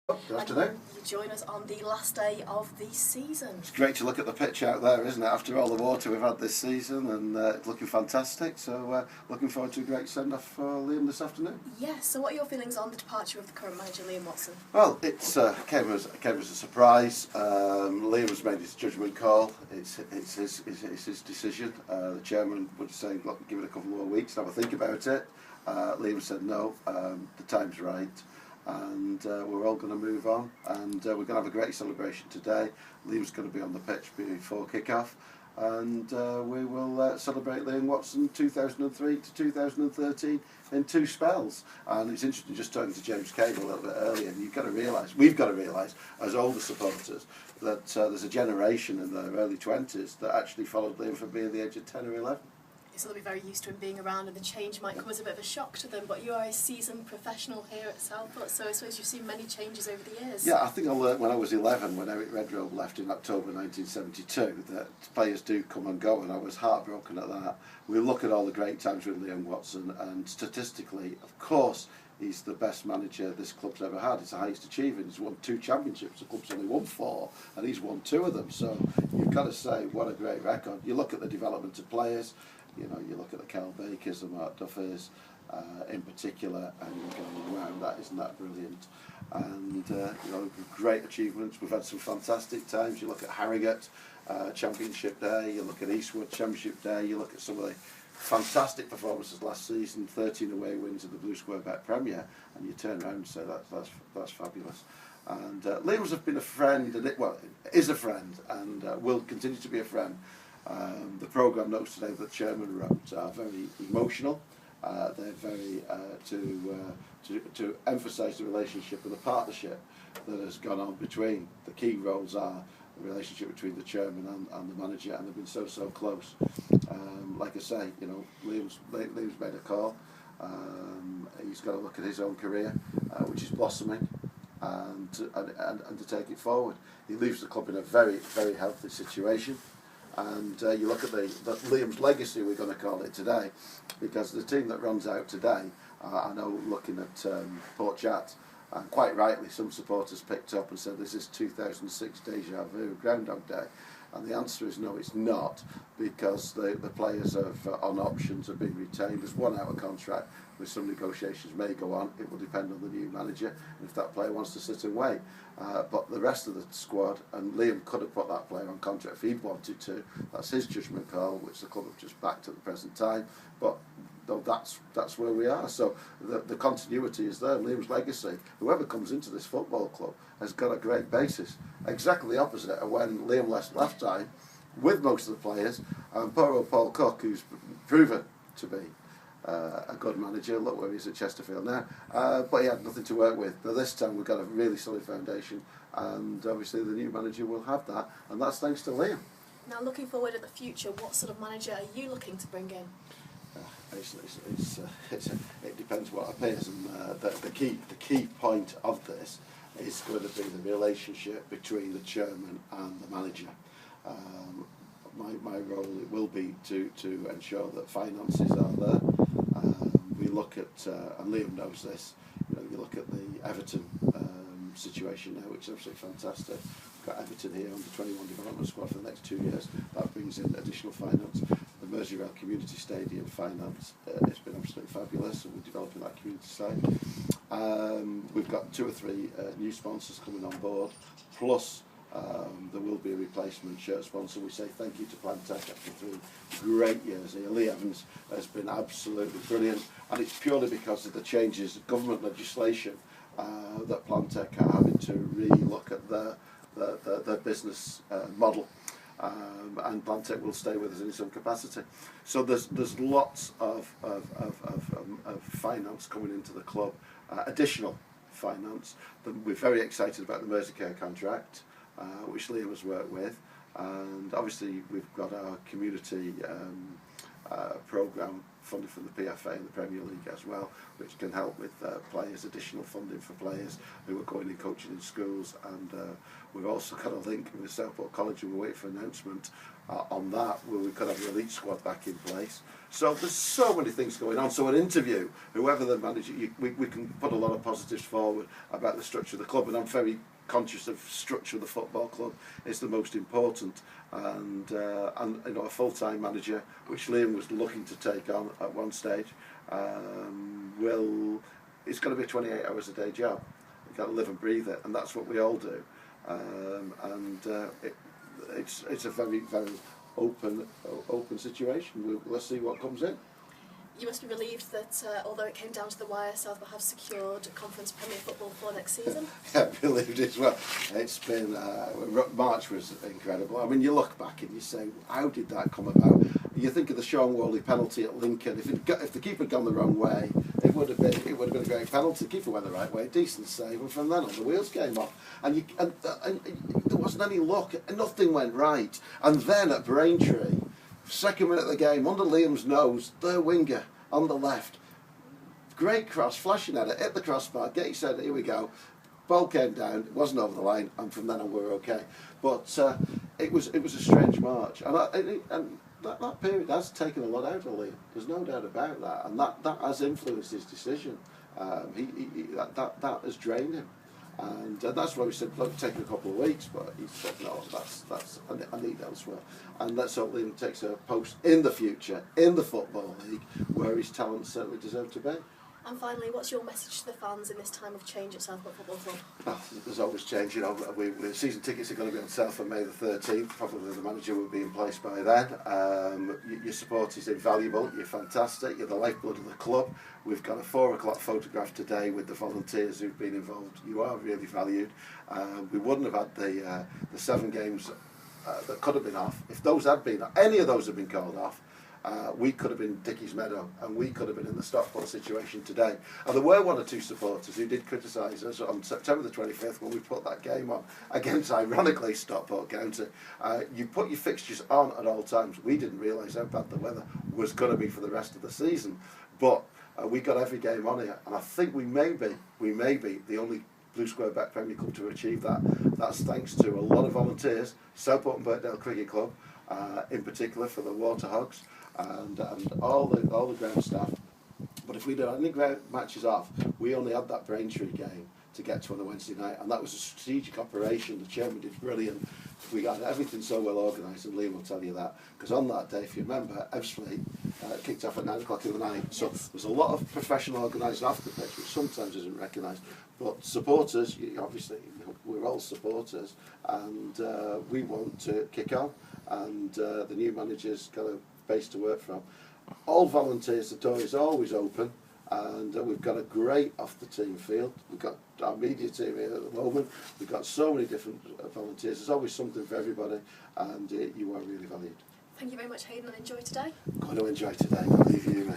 Good afternoon. You join us on the last day of the season. It's great to look at the pitch out there, isn't it? After all the water we've had this season, and it's looking fantastic. So looking forward to a great send-off for Liam this afternoon. Yes. So, what are your feelings on the departure of the current manager, Liam Watson? Well, it came as a surprise. Liam has made his judgment call. It's his decision. The chairman would say, "Look, give it a couple more weeks, have a think about it." Liam said, "No, the time's right." And we're all going to move on, and we're going to have a great celebration today. Liam's going to be on the pitch before kick-off, and we will celebrate Liam Watson 2003 to 2013 in two spells. And it's interesting, just talking to James Cable a little bit earlier, and we've got to realise as older supporters that there's a generation in their early 20s that actually followed Liam from being the age of 10 or 11. So they'll be very used to him being around, and the change might come as a bit of a shock to them. But you are a seasoned professional here at Southport, so I suppose you've seen many changes over the years. Yeah, I think I learnt when I was 11, when Eric Redrobe left in October 1972, that players do come and go, and I was heartbroken at that. We look at all the great times with Liam Watson, and statistically, of course, he's the best manager this club's ever had. It's the highest achievement. He's won 2 championships. The club's only won 4, and he's won 2 of them. So you've got to say, what a great record. You look at the development of players. You know, you look at the Cal Bakers, the Mark Duffers, in particular, and you're going, wow, isn't that brilliant? And you know, great achievements. We've had some fantastic times. You look at Harrogate, Championship Day. You look at Eastwood, Championship Day. You look at some of the fantastic performances last season, 13 away wins in the Blue Square Bet Premier, and you turn around and say that's fabulous. And Liam's have been a friend, and is a friend, and will continue to be a friend. The programme notes today that the chairman wrote are very emotional. They're very to emphasise the relationship and the partnership that has gone on between. The key roles are the relationship between the chairman and the manager, and they've been so close. Like I say, you know, Liam's made a call. He's got to look at his own career, which is blossoming, and to take it forward. He leaves the club in a very healthy situation. And you look at Liam's legacy, we're going to call it today, because the team that runs out today, I know looking at Port Chat, and quite rightly some supporters picked up and said, this is 2006 deja vu, Groundhog Day. And the answer is no, it's not, because the players on options have been retained. There's one out of contract, with some negotiations may go on. It will depend on the new manager, and if that player wants to sit and wait. But the rest of the squad, and Liam could have put that player on contract if he'd wanted to. That's his judgment call, which the club have just backed at the present time. But no, that's where we are. So the continuity is there. Liam's legacy, whoever comes into this football club, has got a great basis. Exactly the opposite of when Liam left time, with most of the players, and poor old Paul Cook, who's proven to be a good manager. Look where he is at Chesterfield now, but he had nothing to work with. But this time we've got a really solid foundation, and obviously the new manager will have that, and that's thanks to Liam. Now, looking forward at the future, what sort of manager are you looking to bring in? It depends what appears, and the key point of this is going to be the relationship between the chairman and the manager. My role will be to ensure that finances are there. We look at, and Liam knows this, you look at the Everton situation now, which is absolutely fantastic. We've got Everton here on the 21 development squad for the next 2 years. That brings in additional finance. The Merseyrail Community Stadium finance, it's been absolutely fabulous, and we're developing that community side. We've got 2 or 3 new sponsors coming on board, plus there will be a replacement shirt sponsor. We say thank you to Plantech after 3 great years here. Lee Evans has been absolutely brilliant, and it's purely because of the changes of government legislation that Plantech are having to really look at their business model. And Plantech will stay with us in some capacity. So there's lots of finance coming into the club, additional finance. We're very excited about the Merseycare contract, which Liam has worked with, and obviously we've got our community programme funded from the PFA and the Premier League as well, which can help with players, additional funding for players who are going and coaching in schools. And we've also got a link with Southport College, and we're waiting for an announcement on that, where we could have the elite squad back in place. So there's so many things going on. So an interview, whoever the manager, we can put a lot of positives forward about the structure of the club, and I'm very conscious of structure of the football club is the most important, and you know, a full-time manager, which Liam was looking to take on at one stage, it's going to be a 28 hours a day job. You've got to live and breathe it, and that's what we all do, it's a very, very open situation. Let's see what comes in. You must be relieved that although it came down to the wire, Southport have secured Conference Premier Football for next season. Yeah, relieved as well. It's been March was incredible. I mean, you look back and you say, how did that come about? You think of the Sean Worley penalty at Lincoln. If the keeper had gone the wrong way, it would have been a great penalty. The keeper went the right way, decent save, and from then on the wheels came off, and there wasn't any luck. Nothing went right. And then at Braintree, second minute of the game, under Liam's nose, their winger on the left, great cross, flashing at it, hit the crossbar. Getty said, "Here we go." Ball came down, it wasn't over the line, and from then on we were okay. But it was a strange March, and that period has taken a lot out of Liam. There's no doubt about that, and that has influenced his decision. That has drained him. And that's why we said, look, take a couple of weeks, but he said, no, I need elsewhere. And let's hope Liam takes a post in the future, in the Football League, where his talents certainly deserve to be. And finally, what's your message to the fans in this time of change at Southport Football Club? Well, there's always change, you know. Season tickets are going to be on sale for May the 13th. Probably the manager will be in place by then. Your support is invaluable. You're fantastic. You're the lifeblood of the club. We've got a 4 o'clock photograph today with the volunteers who've been involved. You are really valued. We wouldn't have had the 7 games that could have been off. If those had been, any of those had been called off, we could have been Dickie's Meadow, and we could have been in the Stockport situation today. And there were 1 or 2 supporters who did criticise us on September the 25th when we put that game on against, ironically, Stockport County. You put your fixtures on at all times. We didn't realise how bad the weather was going to be for the rest of the season, but we got every game on here, and I think we may be the only Blue Square Bet Premier Club to achieve that. That's thanks to a lot of volunteers, Southport and Birkdale Cricket Club, in particular for the Water Hogs, and all the ground staff. But if we'd had any ground matches off, we only had that Braintree game to get to on the Wednesday night, and that was a strategic operation. The chairman did brilliant. We got everything so well organised, and Liam will tell you that, because on that day, if you remember, Ebbsfleet kicked off at 9 o'clock in the night. So there's a lot of professional organising off the pitch, which sometimes isn't recognised. But supporters, obviously, we're all supporters, and we want to kick on, and the new manager's got a base to work from. All volunteers, the door is always open, and we've got a great off-the-team field. We've got our media team here at the moment. We've got so many different volunteers. There's always something for everybody, and you are really valued. Thank you very much, Haydn, and enjoy today. Going to enjoy today, believe you me.